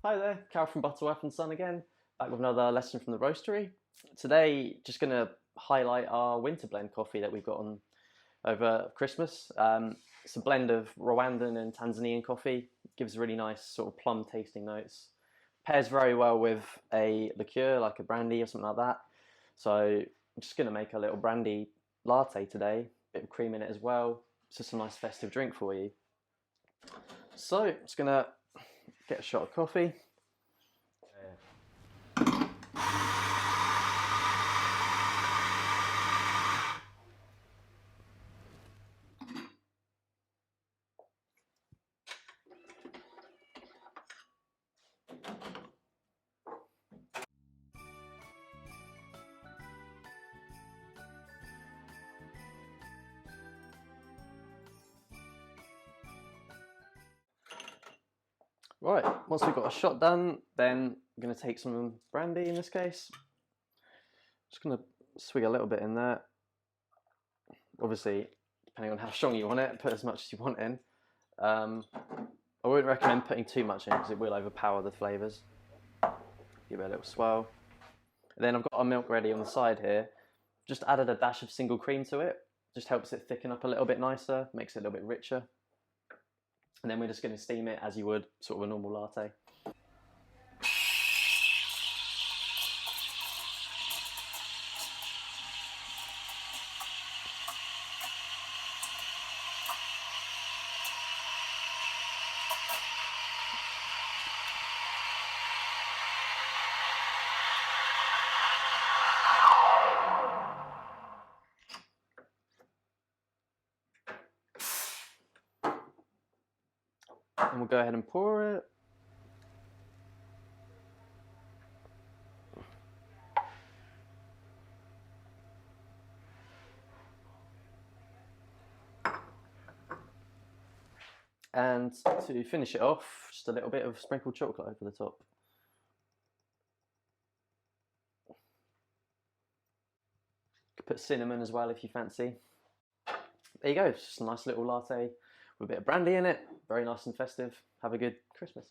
Hi there, Cal from Butterworth and Son again, back with another lesson from the roastery. Today, just going to highlight our winter blend coffee that we've got on over Christmas. It's a blend of Rwandan and Tanzanian coffee. It gives really nice sort of plum tasting notes. Pairs very well with a liqueur like a brandy or something like that. So I'm just going to make a little brandy latte today, bit of cream in it as well. It's just a nice festive drink for you. So I'm just going to get a shot of coffee. Right, once we've got a shot done, then I'm going to take some brandy in this case. Just going to swig a little bit in there. Obviously, depending on how strong you want it, put as much as you want in. I wouldn't recommend putting too much in because it will overpower the flavours. Give it a little swirl. And then I've got our milk ready on the side here. Just added a dash of single cream to it. Just helps it thicken up a little bit nicer, makes it a little bit richer. And then we're just going to steam it as you would sort of a normal latte. And we'll go ahead and pour it. And to finish it off, just a little bit of sprinkled chocolate over the top. You could put cinnamon as well if you fancy. There you go, it's just a nice little latte with a bit of brandy in it. Very nice and festive. Have a good Christmas.